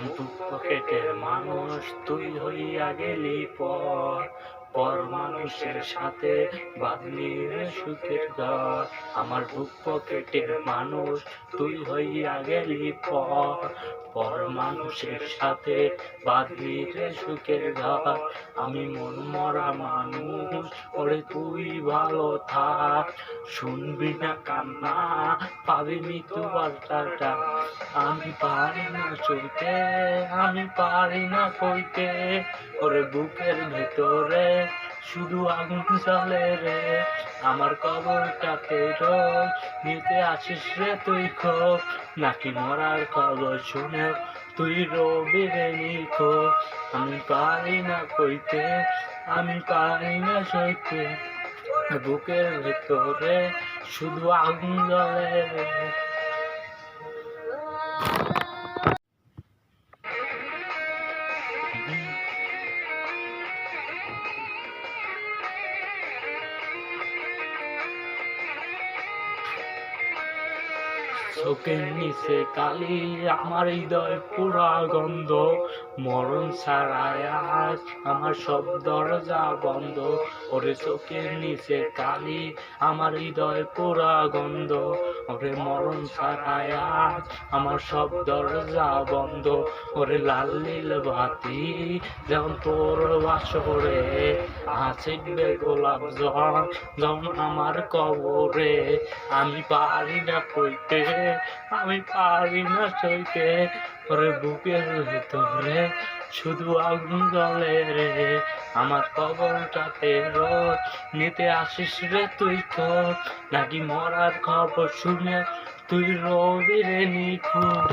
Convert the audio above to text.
বুক পকেটের মানুষ তুই হইয়া গেলি পর, পর মানুষের সাথে বাঁধলি রে সুখের ঘর। আমার বুক পকেটের মানুষ তুই হইয়া গেলি পর, পর মানুষের সাথে বাঁধলি রে সুখের ঘর। আমি মন মরা মানুষ, ওরে তুই ভালো থাক, শুনবি না কান্না পাবি মৃত্যু বার্তাটা। আমি পারি না সইতে, আমি পারি না কইতে, ওরে বুকের ভেতরে শুধু আগুন জ্বলে রে। আমার কবরটাতে রোজ নিতে আসিস রে তুই খোঁজ, নাকি মরার খবর শুনে তুই রবি রে নিখোঁজ। আমি পারি না কইতে, আমি পারি না সইতে, বুকের ভেতরে শুধু আগুন জ্বলে রে। চোখের নিচে কালি, আমার হৃদয় পুরা গন্ধ, মরণ ছাড়ায় আজ আমার সব দরজা বন্ধ। ওরে চোখের নিচে কালি, আমার হৃদয় পুরা গন্ধ, ওরে মরণ ছাড়ায় আজ আমার সব দরজা বন্ধ। ওরে লাল নীল বাতি যেমন তোর বাসরে, হাসিবে গোলাপ যখন আমার কবরে। আমি পারি না কইতে, আমি পারি না সইতে, ওরে বুকের ভিতরে শুধু আগুন জ্বলে রে। আমার কবরটাতে রোজ নিতে আসিস রে তুই খোঁজ, নাকি মরার খবর শুনে তুই রবি রে নিখোঁজ।